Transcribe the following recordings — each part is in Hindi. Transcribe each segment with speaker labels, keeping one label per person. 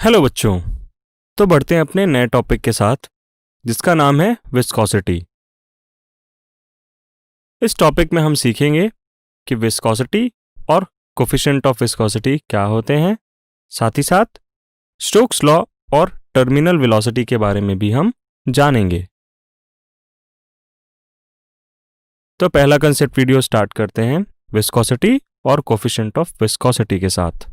Speaker 1: हेलो बच्चों। तो बढ़ते हैं अपने नए टॉपिक के साथ जिसका नाम है विस्कोसिटी। इस टॉपिक में हम सीखेंगे कि विस्कोसिटी और कोफिशिएंट ऑफ विस्कोसिटी क्या होते हैं। साथ ही साथ स्टोक्स लॉ और टर्मिनल वेलोसिटी के बारे में भी हम जानेंगे। तो पहला कंसेप्ट वीडियो स्टार्ट करते हैं विस्कोसिटी और कोफिशिएंट ऑफ विस्कोसिटी के साथ।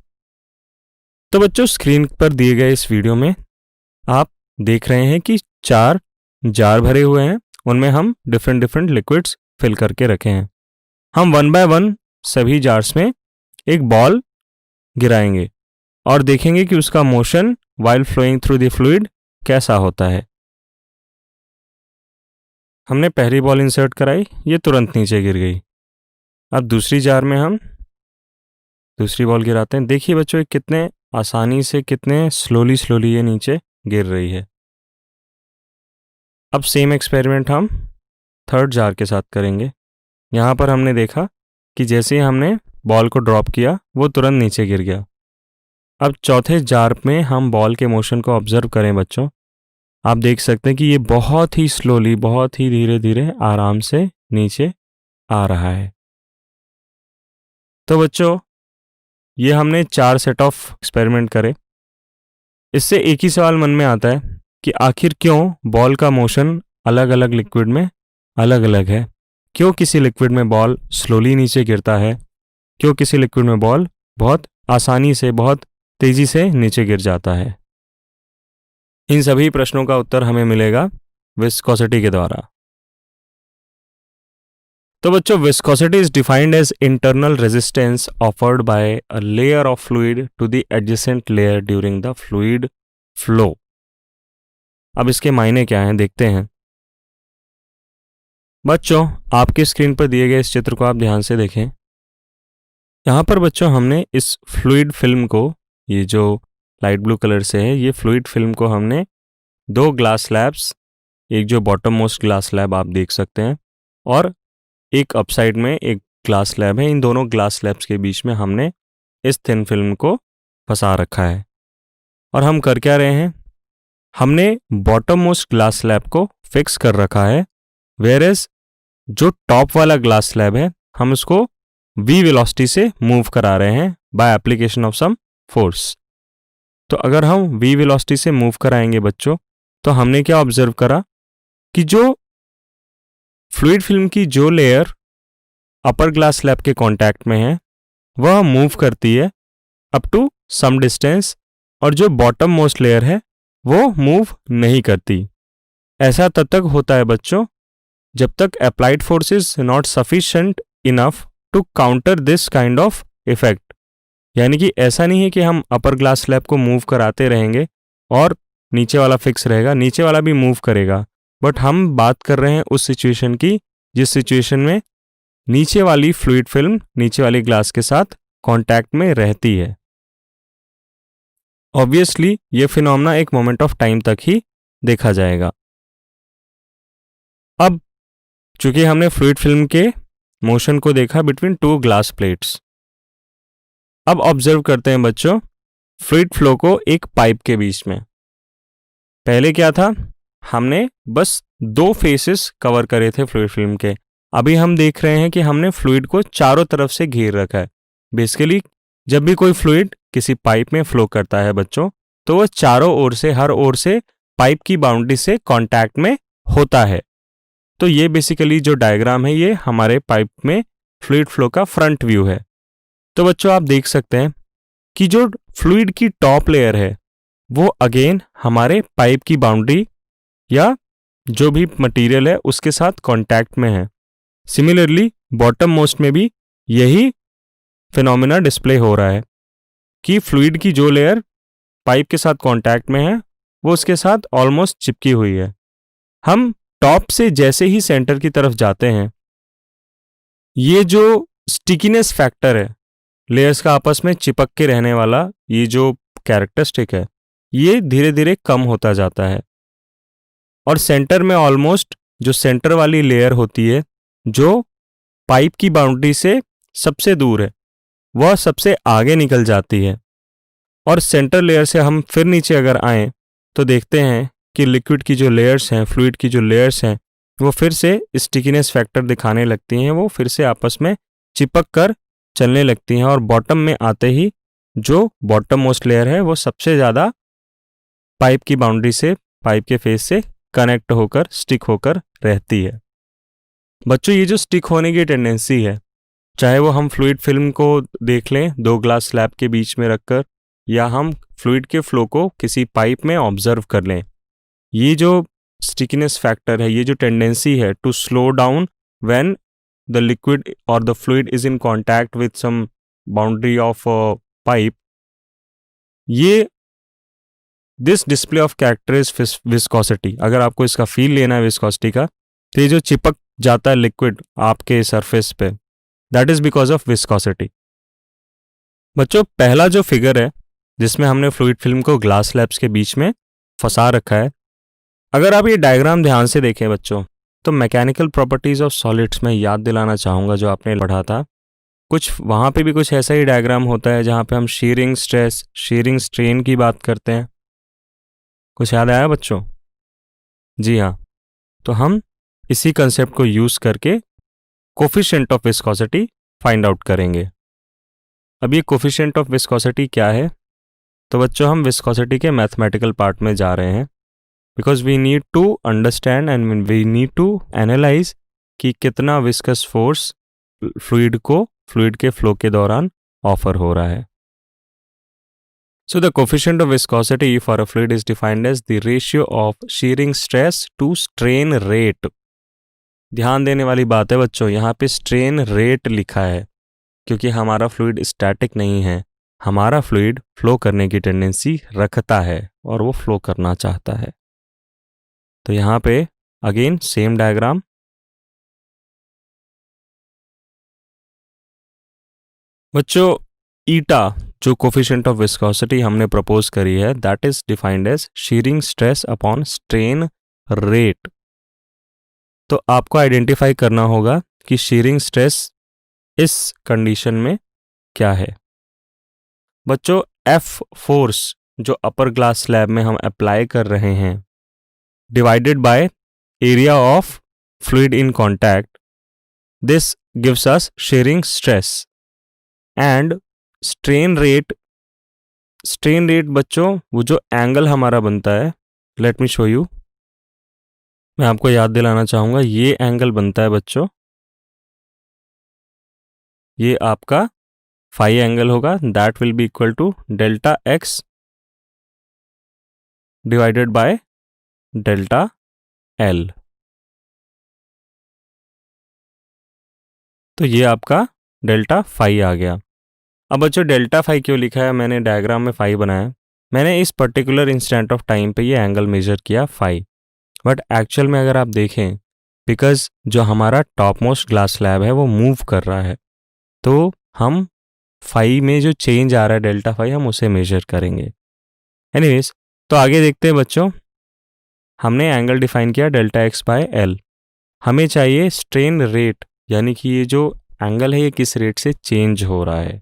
Speaker 1: तो बच्चों, स्क्रीन पर दिए गए इस वीडियो में आप देख रहे हैं कि 4 जार भरे हुए हैं। उनमें हम डिफरेंट लिक्विड्स फिल करके रखे हैं। हम 1 बाय 1 सभी जार्स में एक बॉल गिराएंगे और देखेंगे कि उसका motion while flowing through the fluid कैसा होता है। हमने पहली बॉल इंसर्ट कराई, ये तुरंत नीचे गिर गई। अब दूसरी जार में हम दूसरी बॉल गिराते हैं। देखिए बच्चों, कितने आसानी से, कितने स्लोली ये नीचे गिर रही है। अब सेम एक्सपेरिमेंट हम थर्ड जार के साथ करेंगे। यहाँ पर हमने देखा कि जैसे ही हमने बॉल को ड्रॉप किया वो तुरंत नीचे गिर गया। अब चौथे जार में हम बॉल के मोशन को ऑब्जर्व करें बच्चों, आप देख सकते हैं कि ये बहुत ही स्लोली, बहुत ही धीरे धीरे आराम से नीचे आ रहा है। तो बच्चों, ये हमने 4 सेट ऑफ एक्सपेरिमेंट करे। इससे एक ही सवाल मन में आता है कि आखिर क्यों बॉल का मोशन अलग अलग लिक्विड में अलग अलग है। क्यों किसी लिक्विड में बॉल स्लोली नीचे गिरता है, क्यों किसी लिक्विड में बॉल बहुत आसानी से, बहुत तेजी से नीचे गिर जाता है। इन सभी प्रश्नों का उत्तर हमें मिलेगा विस्कोसिटी के द्वारा। तो बच्चों, viscosity is defined as internal resistance offered by a layer of fluid to the adjacent layer during the fluid flow. अब इसके मायने क्या हैं देखते हैं। बच्चों, आपके स्क्रीन पर दिए गए इस चित्र को आप ध्यान से देखें। यहाँ पर बच्चों हमने इस फ्लूइड फिल्म को, ये जो लाइट ब्लू कलर से है, ये फ्लूइड फिल्म को हमने 2 ग्लास स्लैब्स, एक जो बॉटम मोस्ट ग्लास स्लैब आप देख सकते हैं और एक अपसाइड में एक ग्लास स्लैब है, इन दोनों ग्लास स्लैब्स के बीच में हमने इस थिन फिल्म को फंसा रखा है। और हम कर क्या रहे हैं, हमने बॉटम मोस्ट ग्लास स्लैब को फिक्स कर रखा है, वेयरएज जो टॉप वाला ग्लास स्लैब है हम उसको v वेलोसिटी से मूव करा रहे हैं by application of some force. तो अगर हम v वेलोसिटी से मूव कराएंगे बच्चों, तो हमने क्या ऑब्जर्व करा कि जो फ्लूइड फिल्म की जो लेयर अपर ग्लास स्लैब के कांटेक्ट में है वह मूव करती है अप टू सम डिस्टेंस, और जो बॉटम मोस्ट लेयर है वो मूव नहीं करती। ऐसा तब तक होता है बच्चों जब तक applied force is not sufficient enough to counter this kind of effect. यानी कि ऐसा नहीं है कि हम अपर ग्लास स्लैब को मूव कराते रहेंगे और नीचे वाला फिक्स रहेगा, नीचे वाला भी मूव करेगा। बट हम बात कर रहे हैं उस सिचुएशन की जिस सिचुएशन में नीचे वाली फ्लूइड फिल्म नीचे वाली ग्लास के साथ कांटेक्ट में रहती है। ऑब्वियसली ये फिनोमेना एक मोमेंट ऑफ टाइम तक ही देखा जाएगा। अब चूंकि हमने फ्लूइड फिल्म के मोशन को देखा बिटवीन 2 ग्लास प्लेट्स, अब ऑब्जर्व करते हैं बच्चों फ्लूइड फ्लो को एक पाइप के बीच में। पहले क्या था, हमने बस 2 फेसेस कवर करे थे फ्लूइड फिल्म के। अभी हम देख रहे हैं कि हमने फ्लूइड को चारों तरफ से घेर रखा है। बेसिकली जब भी कोई फ्लूइड किसी पाइप में फ्लो करता है बच्चों, तो वह चारों ओर से, हर ओर से पाइप की बाउंड्री से कांटेक्ट में होता है। तो ये बेसिकली जो डायग्राम है ये हमारे पाइप में फ्लूइड फ्लो का फ्रंट व्यू है। तो बच्चों आप देख सकते हैं कि जो फ्लूइड की टॉप लेयर है वो अगेन हमारे पाइप की बाउंड्री या जो भी मटेरियल है उसके साथ कांटेक्ट में है। सिमिलरली बॉटम मोस्ट में भी यही फिनोमेना डिस्प्ले हो रहा है कि फ्लूइड की जो लेयर पाइप के साथ कांटेक्ट में है वो उसके साथ ऑलमोस्ट चिपकी हुई है। हम टॉप से जैसे ही सेंटर की तरफ जाते हैं, ये जो स्टिकीनेस फैक्टर है, लेयर्स का आपस में चिपक के रहने वाला ये जो कैरेक्टरिस्टिक है, ये धीरे धीरे कम होता जाता है और सेंटर में ऑलमोस्ट जो सेंटर वाली लेयर होती है जो पाइप की बाउंड्री से सबसे दूर है वह सबसे आगे निकल जाती है। और सेंटर लेयर से हम फिर नीचे अगर आएँ तो देखते हैं कि लिक्विड की जो लेयर्स हैं, फ्लूइड की जो लेयर्स हैं, वो फिर से स्टिकीनेस फैक्टर दिखाने लगती हैं, वो फिर से आपस में चिपक कर चलने लगती हैं और बॉटम में आते ही जो बॉटम मोस्ट लेयर है वो सबसे ज़्यादा पाइप की बाउंड्री से, पाइप के फेस से कनेक्ट होकर, स्टिक होकर रहती है। बच्चों ये जो स्टिक होने की टेंडेंसी है, चाहे वो हम फ्लूइड फिल्म को देख लें 2 ग्लास स्लैब के बीच में रखकर, या हम फ्लूइड के फ्लो को किसी पाइप में ऑब्जर्व कर लें, ये जो स्टिकीनेस फैक्टर है, ये जो टेंडेंसी है to slow down when the liquid और the fluid is in contact with some boundary of pipe, ये this display of character is viscosity. अगर आपको इसका फील लेना है विस्कोसिटी का, तो ये जो चिपक जाता है लिक्विड आपके सरफेस पे, that is because of viscosity. बच्चों पहला जो फिगर है जिसमें हमने फ्लूइड फिल्म को ग्लास स्लैब्स के बीच में फंसा रखा है, अगर आप ये डायग्राम ध्यान से देखें बच्चों, तो मैकेनिकल प्रॉपर्टीज ऑफ सॉलिड्स में याद दिलाना चाहूँगा जो आपने पढ़ा था। कुछ वहाँ पे भी कुछ ऐसा ही डायग्राम होता है जहाँ पे हम शीयरिंग स्ट्रेस, शीयरिंग स्ट्रेन की बात करते हैं। कुछ याद आया बच्चों? जी हाँ, तो हम इसी कंसेप्ट को यूज करके coefficient of viscosity find out करेंगे। अब ये कोफिशिएंट ऑफ विस्कोसिटी क्या है? तो बच्चों हम विस्कोसिटी के मैथमेटिकल पार्ट में जा रहे हैं, because we need to understand and we need to analyse कि कितना विस्कस फोर्स फ्लूइड के फ्लो के दौरान ऑफर हो रहा है। So the coefficient of viscosity for a fluid is defined as the ratio of shearing stress to strain rate. ध्यान देने वाली बात है बच्चों, यहाँ पे स्ट्रेन रेट लिखा है क्योंकि हमारा फ्लूइड स्टैटिक नहीं है, हमारा फ्लूइड फ्लो करने की टेंडेंसी रखता है और वो फ्लो करना चाहता है। तो यहाँ पे अगेन सेम डायग्राम, बच्चों ईटा जो कोफिशिएंट ऑफ विस्कोसिटी हमने प्रपोज करी है, that is defined as shearing stress upon strain rate. तो आपको आइडेंटिफाई करना होगा कि शीयरिंग स्ट्रेस इस कंडीशन में क्या है। बच्चों एफ फोर्स जो अपर ग्लास स्लैब में हम अप्लाई कर रहे हैं, divided by area of fluid in contact, this gives us shearing stress. And strain rate बच्चों वो जो एंगल हमारा बनता है, लेट मी शो यू, मैं आपको याद दिलाना चाहूंगा, ये एंगल बनता है बच्चों, ये आपका फाई एंगल होगा, that will be equal to delta X divided by delta L. तो ये आपका डेल्टा फाई आ गया। अब बच्चों डेल्टा फाई क्यों लिखा है, मैंने डायग्राम में फाई बनाया, मैंने इस पर्टिकुलर इंस्टेंट ऑफ टाइम पे ये एंगल मेजर किया फाई, बट एक्चुअल में अगर आप देखें, बिकॉज जो हमारा टॉप मोस्ट ग्लास स्लैब है वो मूव कर रहा है, तो हम फाई में जो चेंज आ रहा है डेल्टा फाई, हम उसे मेजर करेंगे। एनीवेज, तो आगे देखते हैं बच्चों, हमने एंगल डिफाइन किया डेल्टा एक्स बाय एल, हमें चाहिए स्ट्रेन रेट, यानी कि ये जो एंगल है ये किस रेट से चेंज हो रहा है,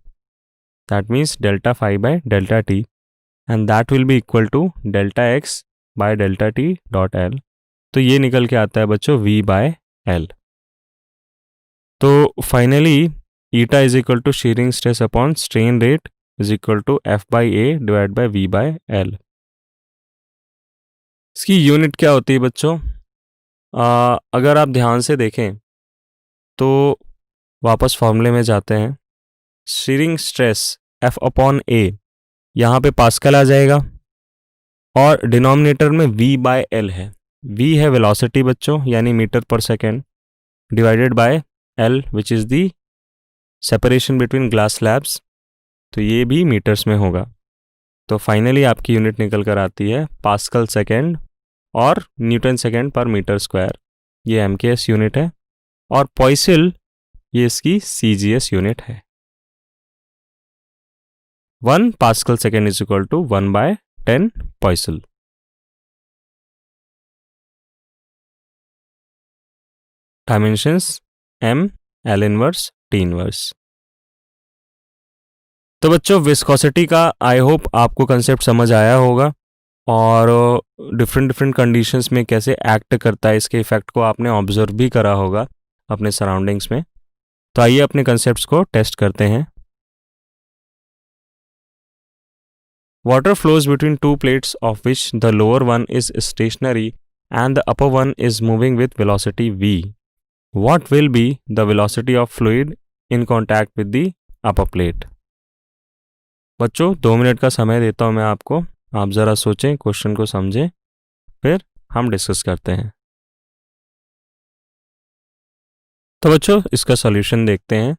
Speaker 1: that means delta phi by delta T, and that will be equal to delta X by delta T dot L. तो ये निकल के आता है बच्चों v बाय एल। तो finally eta is equal to shearing stress upon strain rate is equal to F by A divide by v by L. इसकी यूनिट क्या होती है बच्चों? अगर आप ध्यान से देखें तो वापस फॉर्मूले में जाते हैं, शीयरिंग स्ट्रेस एफ अपॉन ए यहाँ पे पास्कल आ जाएगा और डिनोमिनेटर में v बाय एल है, v है वेलोसिटी बच्चों यानी मीटर पर second, divided by L which is the separation between glass slabs, तो ये भी मीटर्स में होगा। तो फाइनली आपकी यूनिट निकल कर आती है पास्कल सेकेंड और न्यूटन सेकेंड पर मीटर स्क्वायर, ये एमकेएस यूनिट है, और पॉइसल ये इसकी सीजीएस यूनिट है। 1 pascal second is equal to 1/10 poise. Dimensions m, L inverse, T inverse. तो बच्चों विस्कोसिटी का आई होप आपको कंसेप्ट समझ आया होगा और डिफरेंट डिफरेंट कंडीशंस में कैसे एक्ट करता है, इसके इफेक्ट को आपने ऑब्जर्व भी करा होगा अपने सराउंडिंग्स में। तो आइए अपने कंसेप्ट्स को टेस्ट करते हैं। Water flows between two plates of which the lower one is stationary and the upper one is moving with velocity v. What will be the velocity of fluid in contact with the upper plate? बच्चों 2 मिनट का समय देता हूं मैं आपको, आप ज़रा सोचें, क्वेश्चन को समझें, फिर हम डिस्कस करते हैं। तो बच्चों इसका सॉल्यूशन देखते हैं।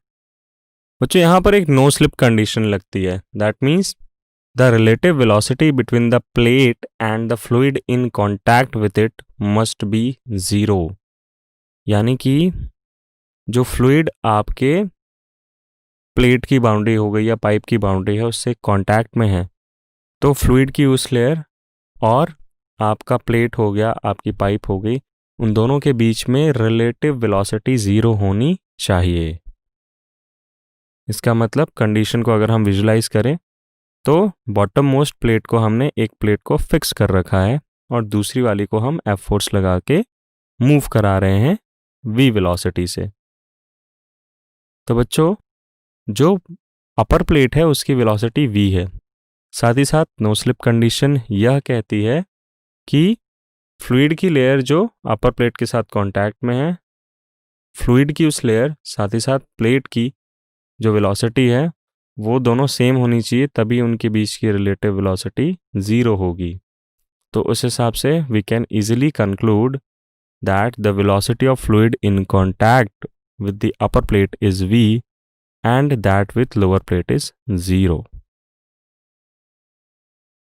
Speaker 1: बच्चों यहाँ पर एक नो स्लिप कंडीशन लगती है। That means the relative velocity between the plate and the fluid in contact with it must be 0। यानी कि जो फ्लूइड आपके प्लेट की बाउंड्री हो गई या पाइप की बाउंड्री है उससे कांटेक्ट में है, तो फ्लूइड की उस लेयर और आपका प्लेट हो गया, आपकी पाइप हो गई, उन दोनों के बीच में रिलेटिव वेलोसिटी 0 होनी चाहिए। इसका मतलब कंडीशन को अगर हम विजुलाइज करें तो बॉटम मोस्ट प्लेट को हमने एक प्लेट को फिक्स कर रखा है और दूसरी वाली को हम एफ फोर्स लगा के मूव करा रहे हैं v वेलोसिटी से। तो बच्चों जो अपर प्लेट है उसकी वेलोसिटी v है। साथ ही साथ नो स्लिप कंडीशन यह कहती है कि फ्लूइड की लेयर जो अपर प्लेट के साथ कांटेक्ट में है, फ्लूइड की उस लेयर साथ ही साथ प्लेट की जो वेलोसिटी है वो दोनों सेम होनी चाहिए, तभी उनके बीच की रिलेटिव वेलोसिटी 0 होगी। तो उस हिसाब से we can easily conclude that the velocity of fluid in contact with the upper plate is v and that with lower plate is 0।